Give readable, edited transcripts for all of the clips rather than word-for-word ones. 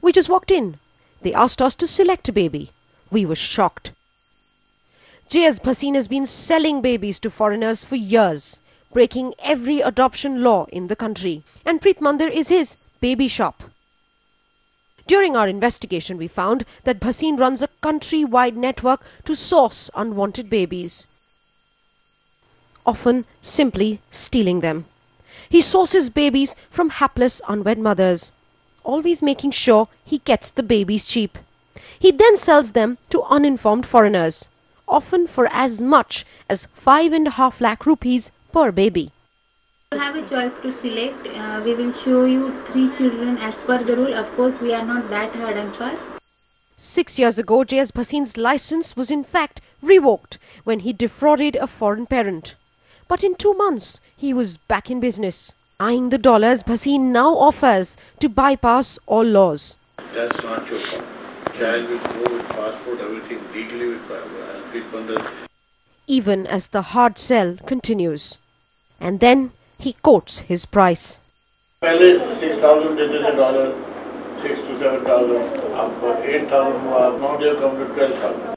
We just walked in. They asked us to select a baby. We were shocked. J.S. Bhasin has been selling babies to foreigners for years, breaking every adoption law in the country. And Preet Mandir is his baby shop. During our investigation, we found that Bhasin runs a country-wide network to source unwanted babies, often simply stealing them. He sources babies from hapless unwed mothers, always making sure he gets the babies cheap. He then sells them to uninformed foreigners, often for as much as 5.5 lakh rupees per baby. You have a choice to select. We will show you 3 children as per the rule. Of course, we are not that hard and fast. 6 years ago, J.S. Bhasin's license was in fact revoked when he defrauded a foreign parent. But in 2 months, he was back in business, eyeing the dollars Bhasin now offers to bypass all laws. That's not your fault. Child will go with passport, everything legally with Preet Mandir. Even as the hard sell continues. And then he quotes his price. पहले 6,000 देते थे dollar, 6 to 7,000. अब 8,000 हुआ. Now they have come to 12,000.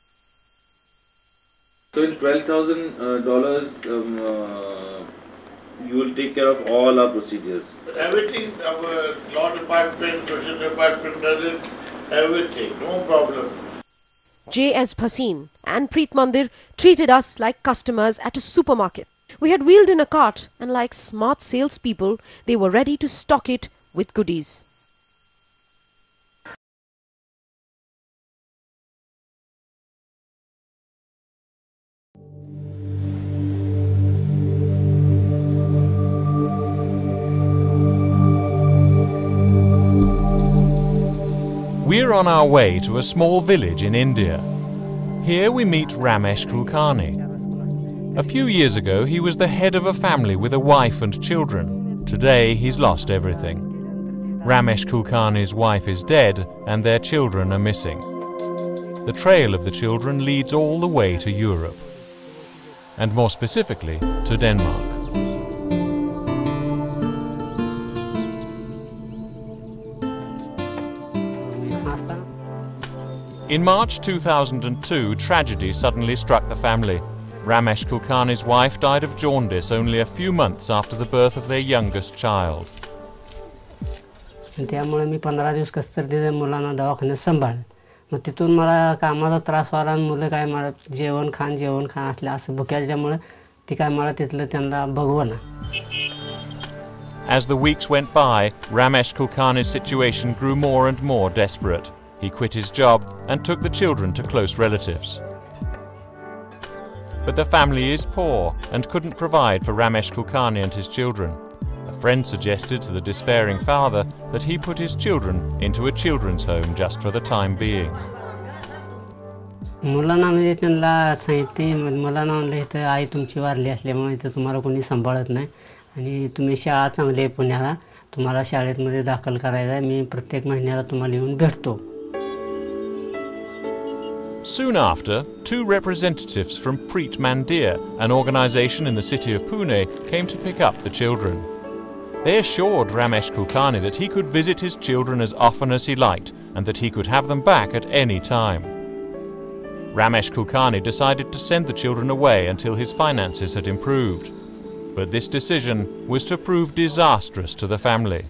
So in $12,000, you will take care of all our procedures. Everything, our law department, social department does it. Everything, no problem. J.S. Bhasin and Preet Mandir treated us like customers at a supermarket. We had wheeled in a cart and like smart salespeople, they were ready to stock it with goodies. We're on our way to a small village in India. Here we meet Ramesh Kulkarni. A few years ago, he was the head of a family with a wife and children. Today, he's lost everything. Ramesh Kulkarni's wife is dead and their children are missing. The trail of the children leads all the way to Europe, and more specifically, to Denmark. In March 2002, tragedy suddenly struck the family. Ramesh Kulkarni's wife died of jaundice only a few months after the birth of their youngest child. त्यामुळे मी 15 दिवस कसं तरी त्या मुलांना दवाखान्यात सांभाळलं. मग तिथून मला कामाचा त्रास व्हायला आणि मुलं काय मला जेवण खाण असले असं भुक्याच्यामुळे ती काय मला तिथलं त्यांना बघवना. As the weeks went by, Ramesh Kulkarni's situation grew more and more desperate. He quit his job and took the children to close relatives. But the family is poor and couldn't provide for Ramesh Kulkarni and his children. A friend suggested to the despairing father that he put his children into a children's home just for the time being. मुलांना म्हणजे त्यांना सांगितले मुलांना म्हणले इथं आई तुमची वारली असल्यामुळे इथं तुम्हाला कोणी सांभाळत नाही आणि तुम्ही शाळा चांगली आहे पुण्याला तुम्हाला शाळेमध्ये दाखल करायचं आहे मी प्रत्येक महिन्याला तुम्हाला येऊन भेटतो. Soon after, 2 representatives from Preet Mandir, an organization in the city of Pune, came to pick up the children. They assured Ramesh Kulkarni that he could visit his children as often as he liked and that he could have them back at any time. Ramesh Kulkarni decided to send the children away until his finances had improved. But this decision was to prove disastrous to the family.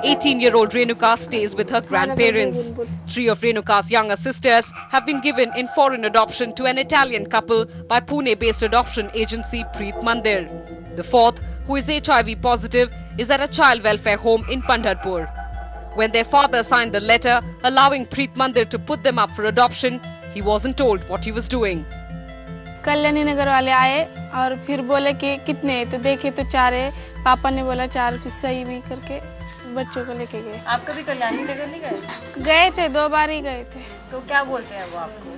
18-year-old Renuka stays with her grandparents. 3 of Renuka's younger sisters have been given in foreign adoption to an Italian couple by Pune-based adoption agency Preet Mandir. The 4th, who is HIV positive, is at a child welfare home in Pandharpur. When their father signed the letter allowing Preet Mandir to put them up for adoption, he wasn't told what he was doing. Kalyani नगर वाले आए और फिर बोले कि कितने तो देखे तो 4 है. पापा ने बोला 4 फिर सही भी करके बच्चों को लेके गए. आप कभी कल्याणी नगर नहीं गए? गए थे 2 बार ही गए थे. तो क्या बोलते हैं वो आपको?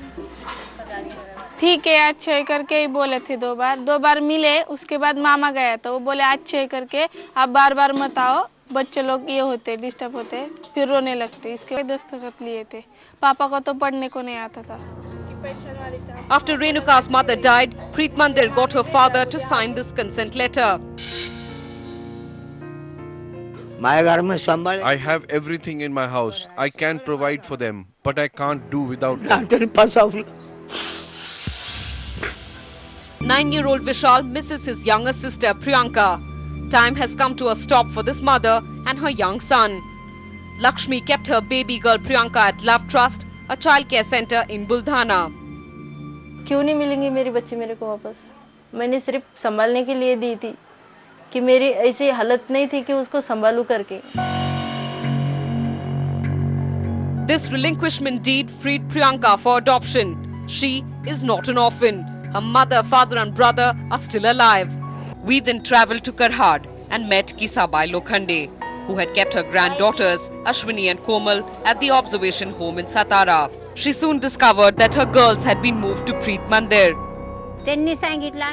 ठीक है अच्छे है करके ही बोले थे 2 बार. 2 बार मिले उसके बाद मामा गया तो वो बोले अच्छे है करके आप बार-बार मत आओ बच्चे लोग ये होते डिस्टर्ब होते फिर रोने लगते. इसके दस्तखत लिए थे. पापा को तो पढ़ने को नहीं आता था. After Renuka's mother died, Preet Mandir got her father to sign this consent letter. I have everything in my house. I can provide for them, but I can't do without them. 9-year-old Vishal misses his younger sister Priyanka. Time has come to a stop for this mother and her young son. Lakshmi kept her baby girl Priyanka at Love Trust, a childcare center in Buldhana. क्यों नहीं मिलेंगी मेरी बच्ची मेरे को वापस? मैंने सिर्फ संभालने के लिए दी थी कि मेरी ऐसी हालत नहीं थी कि उसको संभालूं करके. This relinquishment deed freed Priyanka for adoption. She is not an orphan. Her mother, father and brother are still alive. We then travelled to Karhad and met Kisabai Lokhande, who had kept her granddaughters Ashwini and Komal at the observation home in Satara. She soon discovered that her girls had been moved to Preet Mandir.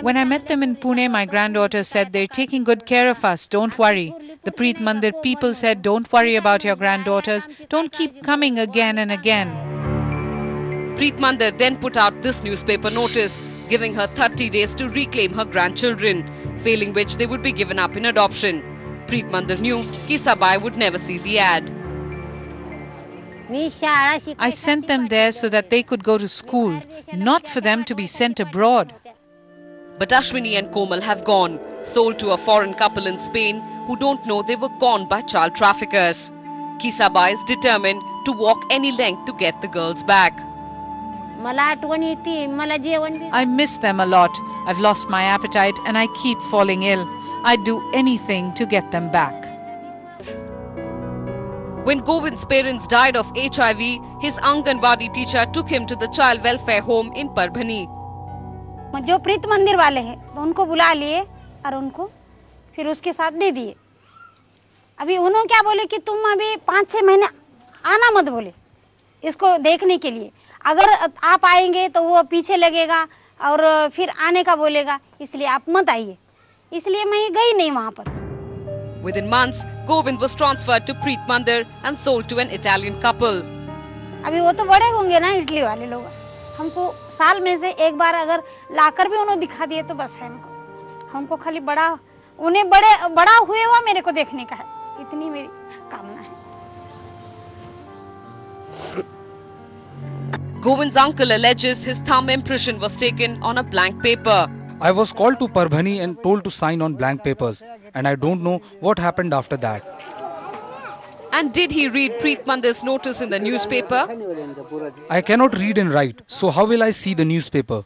When I met them in Pune, my granddaughter said, "They're taking good care of us, don't worry." The Preet Mandir people said, "Don't worry about your granddaughters, don't keep coming again and again." Preet Mandir then put out this newspaper notice, giving her 30 days to reclaim her grandchildren, failing which they would be given up in adoption. Preet Mandir knew Kisabai would never see the ad. I sent them there so that they could go to school, not for them to be sent abroad. But Ashwini and Komal have gone, sold to a foreign couple in Spain who don't know they were gone by child traffickers. Kisabai is determined to walk any length to get the girls back. I miss them a lot. I've lost my appetite and I keep falling ill. I'd do anything to get them back. When Govind's parents died of HIV, his Anganwadi teacher took him to the child welfare home in Parbhani. जो प्रीत मंदिर वाले हैं उनको बुला लिए और उनको फिर उसके साथ दे दिए. अभी उन्होंने क्या बोले कि तुम अभी 5-6 महीने आना मत बोले इसको देखने के लिए. अगर आप आएंगे तो वो पीछे लगेगा और फिर आने का बोलेगा, इसलिए आप मत आइए. इसलिए मैं गई नहीं वहाँ पर. Within months, Govind was transferred to Preet Mandir and sold to an Italian couple. अभी वो तो बड़े होंगे ना इटली वाले लोग. हमको साल में से एक बार अगर लाकर भी उन्होंने दिखा दिए तो बस है हमको खाली बड़ा उन्हें बड़ा हुए हुआ मेरे को देखने का है. इतनी मेरी कामना है. Govind's uncle alleges his thumb impression was taken on a blank paper. I was called to Parbhani and told to sign on blank papers, and I don't know what happened after that. And did he read Preet Mandir's notice in the newspaper? I cannot read and write, so how will I see the newspaper?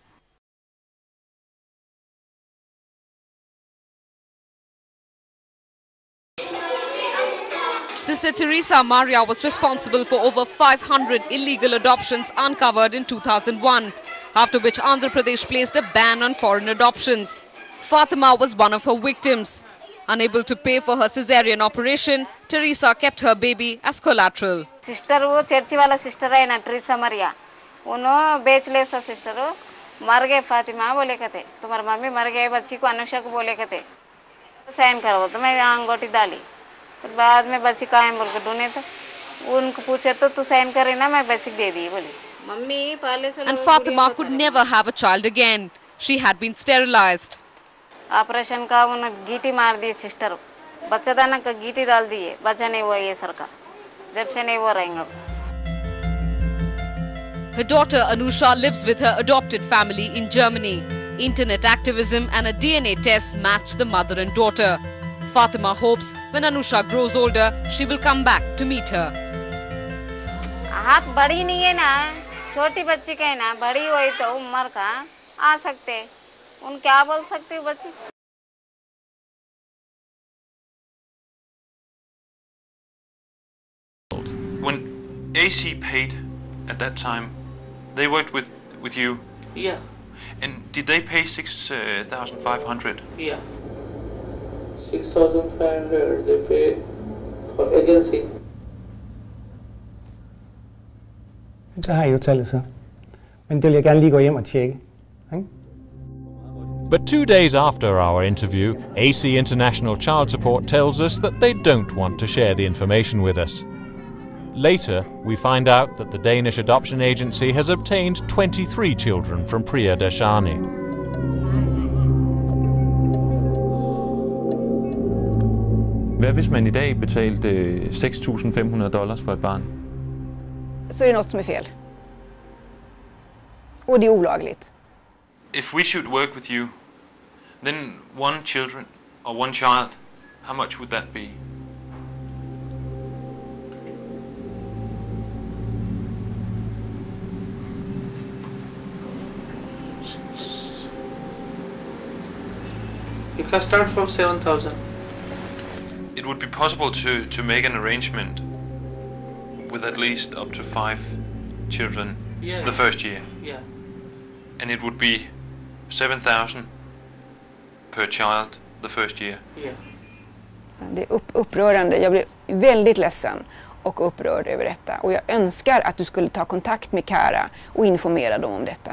Sister Teresa Maria was responsible for over 500 illegal adoptions uncovered in 2001, after which Andhra Pradesh placed a ban on foreign adoptions. Fatima was one of her victims. Unable to pay for her cesarean operation, Teresa kept her baby as collateral. Sister वो चर्ची वाला sister है ना Teresa मरिया, उन्होंने बेच ले सा sister मर गए. फातिमा बोले कहते तुम्हारी मम्मी मर गए, बच्ची को अनुषा को बोले कहते साइन करो तो मैं अंगूठी डाली. फिर बाद में बच्ची कायम बोल के ढूंढे तो उनको पूछे तो तू साइन करे ना, मैं बच्ची दे दी बोली मम्मी पहले से. And Fatima could never have a child again. She had been sterilized. Operation का उन्होंने गीटी मार दी सिस्टर, बच्चादाना का गीटी डाल दिए, बच्चा नहीं हुआ ये सरकार, जब से नहीं वो रहेंगे. Her daughter Anusha lives with her adopted family in Germany. Internet activism and a DNA test match the mother and daughter. Fatima hopes when Anusha grows older, she will come back to meet her. हाथ बड़ी नहीं है ना, छोटी बच्ची का है ना, बड़ी हुई तो उम्र का आ सकते, उन क्या बोल सकती है बच्ची. When AC paid at that time, they worked with you? Yeah. And did they pay 6,500? Yeah. 6,500 they paid for agency. Så har jeg jo tallet så. Men det vil jeg gerne lige gå hjem og tjekke. But 2 days after our interview, AC International Child Support tells us that they don't want to share the information with us. Later, we find out that the Danish adoption agency has obtained 23 children from Priya Darshani. Hvad hvis man i dag betalte $6.500 for et barn? Så är det något som är fel. Och det är olagligt. If we should work with you, then one child, how much would that be? You can start from 7,000. It would be possible to make an arrangement with at least up to 5 children the first year. Yeah. And it would be 7,000 per child the first year. Yeah. Det är upprörande. Jag blir väldigt ledsen och upprörd över detta. Och jag önskar att du skulle ta kontakt med Cara och informera dem om detta.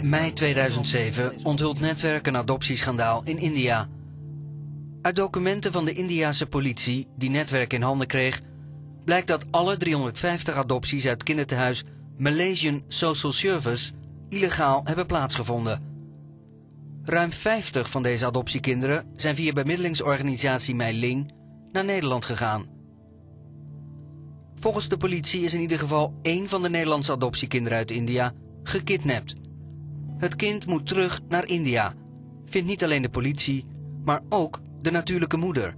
Mei 2007 onthult Netwerk een adoptieschandaal in India. Uit documenten van de Indiase politie die Netwerk in handen kreeg, blijkt dat alle 350 adopties uit kindertehuis Malaysian Social Service illegaal hebben plaatsgevonden. Ruim 50 van deze adoptiekinderen zijn via bemiddelingsorganisatie Mei Ling naar Nederland gegaan. Volgens de politie is in ieder geval 1 van de Nederlandse adoptiekinderen uit India gekidnapt. Het kind moet terug naar India, vindt niet alleen de politie, maar ook de natuurlijke moeder.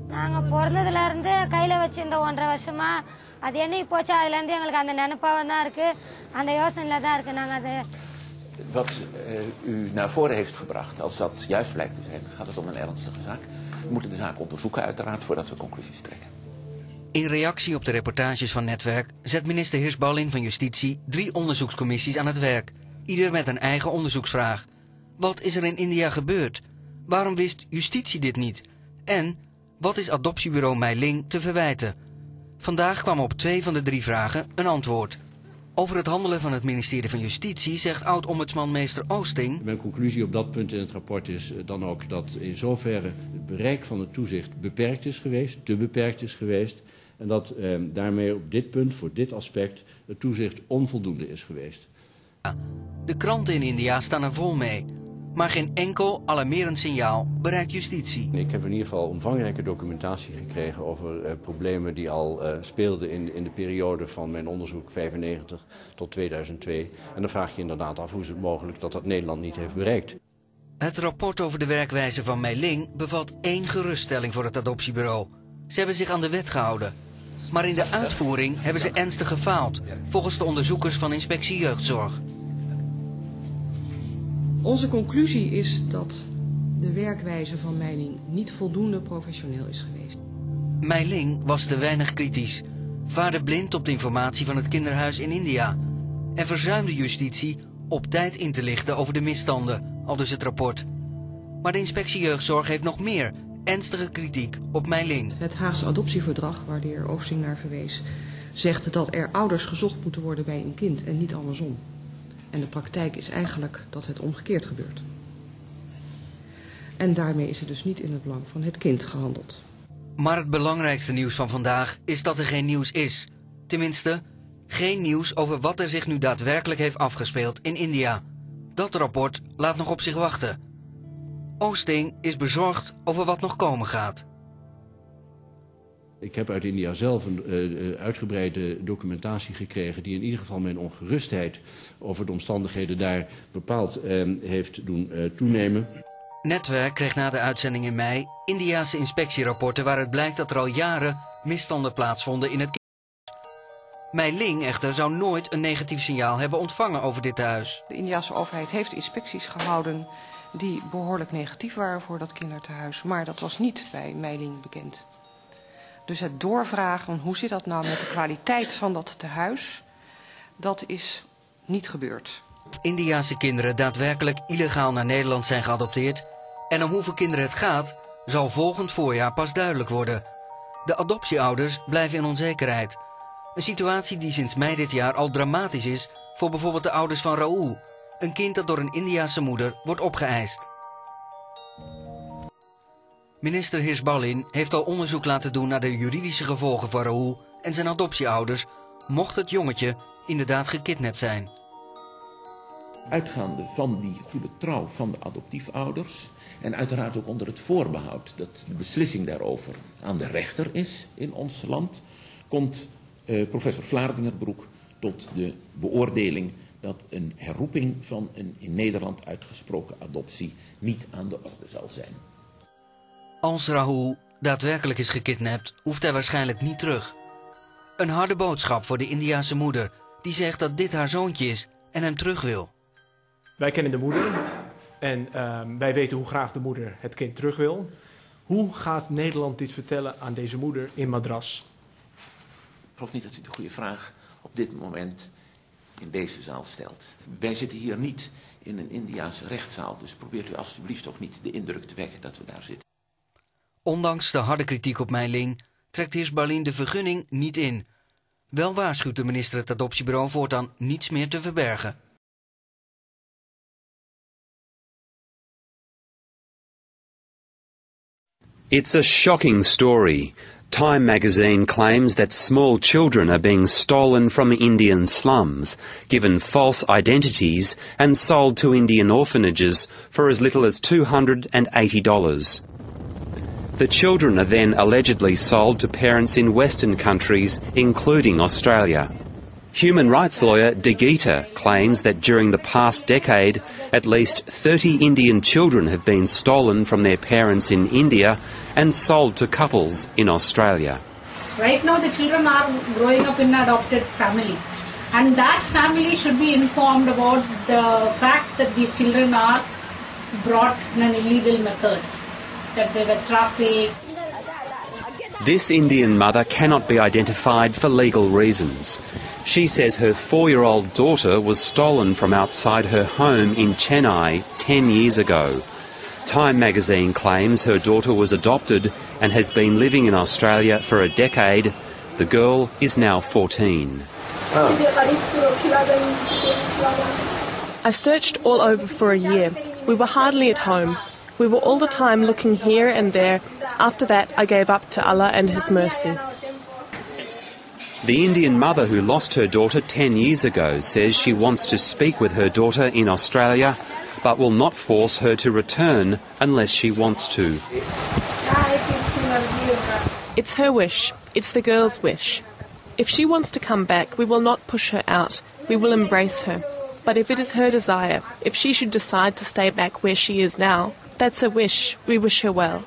நாங்க பிறந்ததுல இருந்து கையில வச்சு இந்த 1.5 வருஷமா அது என்னைக்கு போச்சு அதுல இருந்து எங்களுக்கு அந்த நினைப்பாவே தான் இருக்கு அந்த யோசனையில தான் இருக்கு நாங்க அது Wat u naar voren heeft gebracht, als dat juist blijkt te zijn, gaat het om een ernstige zaak. We moeten de zaak onderzoeken uiteraard voordat we conclusies trekken. In reactie op de reportages van Netwerk zet minister Hirschballin van Justitie 3 onderzoekscommissies aan het werk, ieder met een eigen onderzoeksvraag. Wat is er in India gebeurd? Waarom wist justitie dit niet? En wat is adoptiebureau Mei Ling te verwijten? Vandaag kwam op 2 van de 3 vragen een antwoord. Over het handelen van het ministerie van Justitie zegt oud-ombudsman meester Oosting: Mijn conclusie op dat punt in het rapport is dan ook dat in zoverre het bereik van het toezicht beperkt is geweest, te beperkt is geweest. En dat daarmee op dit punt, voor dit aspect, het toezicht onvoldoende is geweest. De kranten in India staan er vol mee. Maar geen enkel alarmerend signaal bereikt justitie. Ik heb in ieder geval omvangrijke documentatie gekregen over problemen die al speelden in de periode van mijn onderzoek 1995 tot 2002. En dan vraag je inderdaad af hoe is het mogelijk dat dat Nederland niet heeft bereikt. Het rapport over de werkwijze van Mei Ling bevat 1 geruststelling voor het adoptiebureau. Ze hebben zich aan de wet gehouden. Maar in de uitvoering hebben ze ernstig gefaald, volgens de onderzoekers van Inspectie Jeugdzorg. Onze conclusie is dat de werkwijze van Mei Ling niet voldoende professioneel is geweest. Mei Ling was te weinig kritisch, vaarde blind op de informatie van het kinderhuis in India en verzuimde justitie op tijd in te lichten over de misstanden, aldus het rapport. Maar de Inspectie Jeugdzorg heeft nog meer ernstige kritiek op Mei Ling. Het Haagse adoptieverdrag, waar de heer Oosting naar verwees, zegt dat er ouders gezocht moeten worden bij een kind en niet andersom. En de praktijk is eigenlijk dat het omgekeerd gebeurt. En daarmee is het dus niet in het belang van het kind gehandeld. Maar het belangrijkste nieuws van vandaag is dat er geen nieuws is. Tenminste, geen nieuws over wat er zich nu daadwerkelijk heeft afgespeeld in India. Dat rapport laat nog op zich wachten. Oosting is bezorgd over wat nog komen gaat. Ik heb uit India zelf een uitgebreide documentatie gekregen die in ieder geval mijn ongerustheid over de omstandigheden daar bepaald heeft doen toenemen. Netwerk kreeg na de uitzending in mei Indiase inspectierapporten waaruit blijkt dat er al jaren misstanden plaatsvonden in het kinderhuis. Mei Ling echter zou nooit een negatief signaal hebben ontvangen over dit tehuis. De Indiase overheid heeft inspecties gehouden die behoorlijk negatief waren voor dat kindertehuis, maar dat was niet bij Mei Ling bekend. Dus het doorvragen, hoe zit dat nou met de kwaliteit van dat tehuis, dat is niet gebeurd. Indiase kinderen daadwerkelijk illegaal naar Nederland zijn geadopteerd en om hoeveel kinderen het gaat, zal volgend voorjaar pas duidelijk worden. De adoptieouders blijven in onzekerheid. Een situatie die sinds mei dit jaar al dramatisch is voor bijvoorbeeld de ouders van Raoul, een kind dat door een Indiase moeder wordt opgeëist. Minister Hirsch-Ballin heeft al onderzoek laten doen naar de juridische gevolgen voor Raoul en zijn adoptieouders, mocht het jongetje inderdaad gekidnapt zijn. Uitgaande van die goede trouw van de adoptiefouders en uiteraard ook onder het voorbehoud dat de beslissing daarover aan de rechter is in ons land, komt professor Vlaardingerbroek tot de beoordeling dat een herroeping van een in Nederland uitgesproken adoptie niet aan de orde zal zijn. Als Raoul daadwerkelijk is gekidnapt, hoeft hij waarschijnlijk niet terug. Een harde boodschap voor de Indiase moeder, die zegt dat dit haar zoontje is en hem terug wil. Wij kennen de moeder en wij weten hoe graag de moeder het kind terug wil. Hoe gaat Nederland dit vertellen aan deze moeder in Madras? Ik geloof niet dat u de goede vraag op dit moment in deze zaal stelt. Wij zitten hier niet in een Indiase rechtszaal, dus probeert u alstublieft ook niet de indruk te wekken dat we daar zitten. Ondanks de harde kritiek op Meiling trekt Hirsch-Ballin de vergunning niet in. Wel waarschuwt de minister het adoptiebureau voortaan niets meer te verbergen. It's a shocking story. Time magazine claims that small children are being stolen from Indian slums, given false identities and sold to Indian orphanages for as little as $280. The children are then allegedly sold to parents in Western countries, including Australia. Human rights lawyer De Gita claims that during the past decade, at least 30 Indian children have been stolen from their parents in India and sold to couples in Australia. Right now the children are growing up in an adopted family, and that family should be informed about the fact that these children are brought in an illegal method, that they were trafficked. This Indian mother cannot be identified for legal reasons. She says her 4-year-old daughter was stolen from outside her home in Chennai 10 years ago. Time magazine claims her daughter was adopted and has been living in Australia for a decade. The girl is now 14. I searched all over for a year. We were hardly at home. We were all the time looking here and there. After that, I gave up to Allah and His mercy. The Indian mother who lost her daughter 10 years ago says she wants to speak with her daughter in Australia, but will not force her to return unless she wants to. It's her wish. It's the girl's wish. If she wants to come back, we will not push her out. We will embrace her. But if it is her desire, if she should decide to stay back where she is now, that's a wish. We wish her well.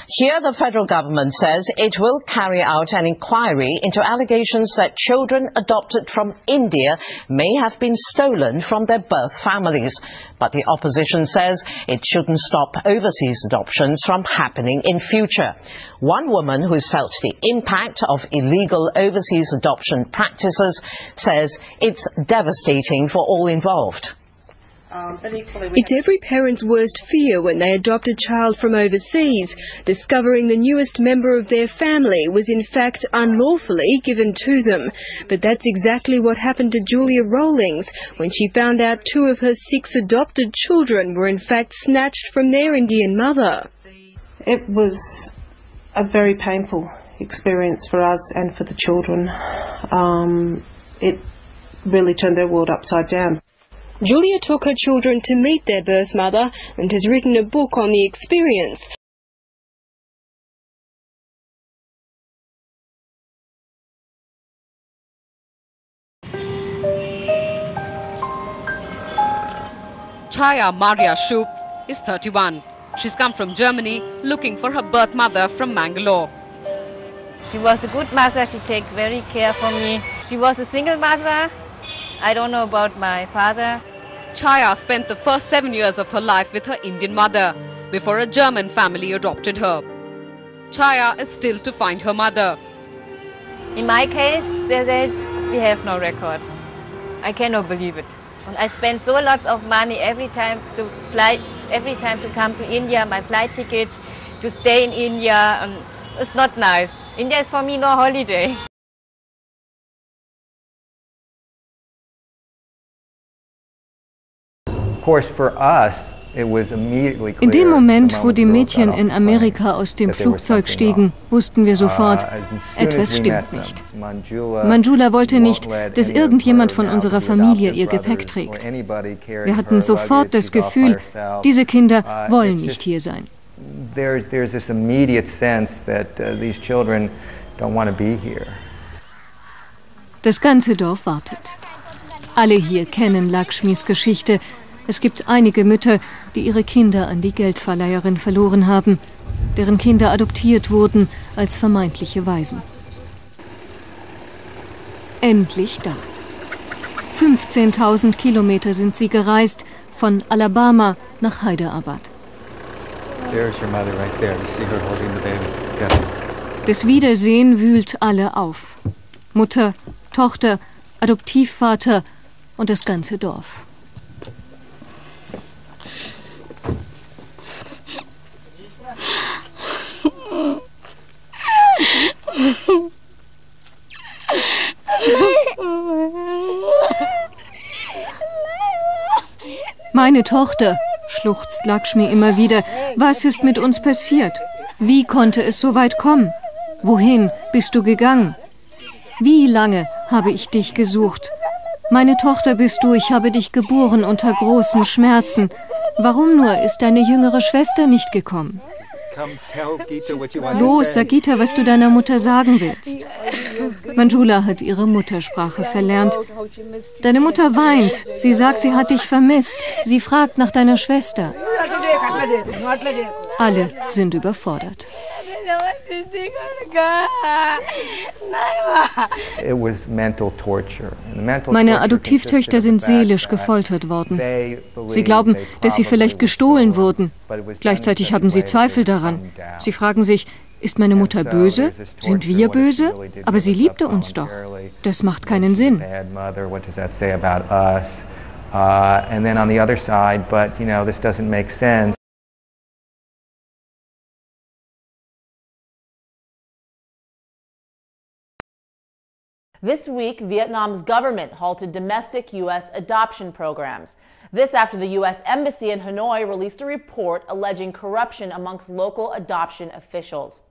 Here the federal government says it will carry out an inquiry into allegations that children adopted from India may have been stolen from their birth families. But the opposition says it shouldn't stop overseas adoptions from happening in future. One woman who's felt the impact of illegal overseas adoption practices says it's devastating for all involved. It's every parent's worst fear when they adopt a child from overseas, discovering the newest member of their family was in fact unlawfully given to them. But that's exactly what happened to Julia Rawlings when she found out 2 of her 6 adopted children were in fact snatched from their Indian mother. It was a very painful experience for us and for the children. It really turned their world upside down. Julia took her children to meet their birth mother and has written a book on the experience. Chaya Maria Shoup is 31. She's come from Germany looking for her birth mother from Mangalore. She was a good mother. She take very care for me. She was a single mother. I don't know about my father. Chaya spent the first 7 years of her life with her Indian mother before a German family adopted her. Chaya is still to find her mother. In my case, they said we have no record. I cannot believe it. And I spend so lots of money every time to fly every time to come to India, my flight ticket to stay in India. It's not nice. India is for me no holiday. Of course, for us, it was immediately clear. In dem Moment, wo die Mädchen in Amerika aus dem Flugzeug stiegen, wussten wir sofort, etwas stimmt nicht. Manjula wollte nicht, dass irgendjemand von unserer Familie ihr Gepäck trägt. Wir hatten sofort das Gefühl, diese Kinder wollen nicht hier sein. There's this immediate sense that these children don't want to be here. Das ganze Dorf wartet. Alle hier kennen Lakshmis Geschichte. Es gibt einige Mütter, die ihre Kinder an die Geldverleiherin verloren haben, deren Kinder adoptiert wurden als vermeintliche Waisen. Endlich da. 15.000 Kilometer sind sie gereist, von Alabama nach Hyderabad. There's your mother right there. You see her holding the baby. Das Wiedersehen wühlt alle auf. Mutter, Tochter, Adoptivvater und das ganze Dorf. Meine Tochter, schluchzt Lakshmi immer wieder. Was ist mit uns passiert? Wie konnte es so weit kommen? Wohin bist du gegangen? Wie lange habe ich dich gesucht? Meine Tochter bist du, ich habe dich geboren unter großen Schmerzen. Warum nur ist deine jüngere Schwester nicht gekommen? Los, sag Gita, was du deiner Mutter sagen willst. Manjula hat ihre Muttersprache verlernt. Deine Mutter weint. Sie sagt, sie hat dich vermisst. Sie fragt nach deiner Schwester. Alle sind überfordert. Meine Adoptivtöchter sind seelisch gefoltert worden. Sie glauben, dass sie vielleicht gestohlen wurden. Gleichzeitig haben sie Zweifel daran. Sie fragen sich, ist meine Mutter böse? Sind wir böse? Aber sie liebte uns doch. Das macht keinen Sinn. And then on the other side, but you know, this doesn't make sense. This week, Vietnam's government halted domestic U.S. adoption programs. This after the U.S. Embassy in Hanoi released a report alleging corruption amongst local adoption officials.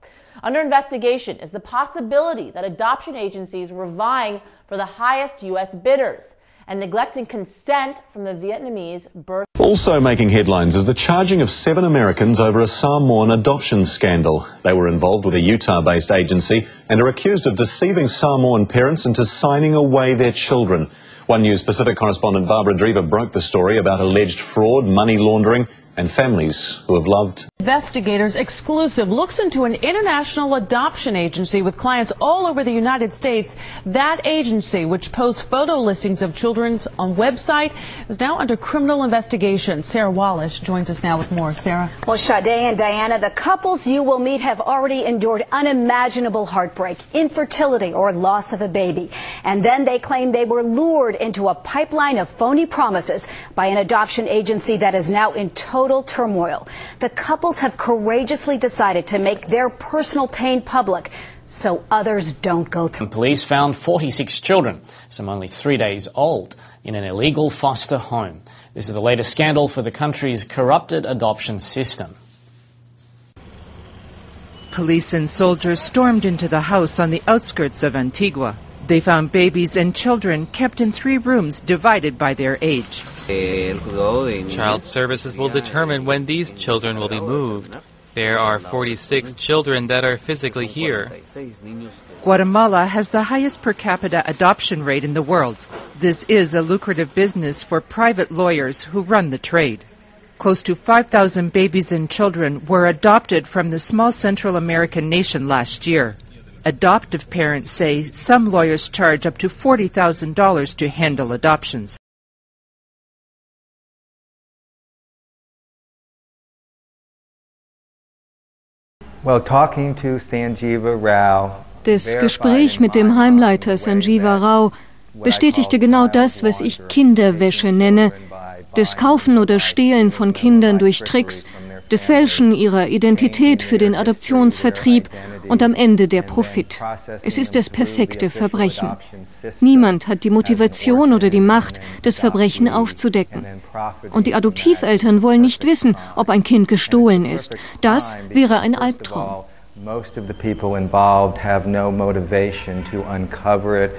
Under investigation is the possibility that adoption agencies were vying for the highest U.S. bidders and neglecting consent from the Vietnamese birth. Also making headlines is the charging of 7 Americans over a Samoan adoption scandal. They were involved with a Utah-based agency and are accused of deceiving Samoan parents into signing away their children. One News Pacific correspondent Barbara Drever broke the story about alleged fraud, money laundering and families who have loved. Investigators Exclusive looks into an international adoption agency with clients all over the United States. That agency, which posts photo listings of children on website, is now under criminal investigation. Sarah Wallace joins us now with more. Sarah. Well, Sade and Diana, the couples you will meet have already endured unimaginable heartbreak, infertility, or loss of a baby. And then they claim they were lured into a pipeline of phony promises by an adoption agency that is now in total turmoil. The couples have courageously decided to make their personal pain public so others don't go through. Police found 46 children, some only 3 days old, in an illegal foster home. This is the latest scandal for the country's corrupted adoption system. Police and soldiers stormed into the house on the outskirts of Antigua. They found babies and children kept in 3 rooms divided by their age. Child Services will determine when these children will be moved. There are 46 children that are physically here. Guatemala has the highest per capita adoption rate in the world. This is a lucrative business for private lawyers who run the trade. Close to 5,000 babies and children were adopted from the small Central American nation last year. Adoptive parents say some lawyers charge up to $40,000 to handle adoptions. Well, talking to Sanjeeva Rao, das Gespräch mit dem Heimleiter Sanjeeva Rao bestätigte genau das, was ich Kinderwäsche nenne, des Kaufen oder Stehlen von Kindern durch Tricks, des Fälschen ihrer Identität für den Adoptionsvertrieb und am Ende der Profit. Es ist das perfekte Verbrechen. Niemand hat die Motivation oder die Macht, das Verbrechen aufzudecken. Und die Adoptiveltern wollen nicht wissen, ob ein Kind gestohlen ist. Das wäre ein Albtraum. Most of the people involved have no motivation to uncover it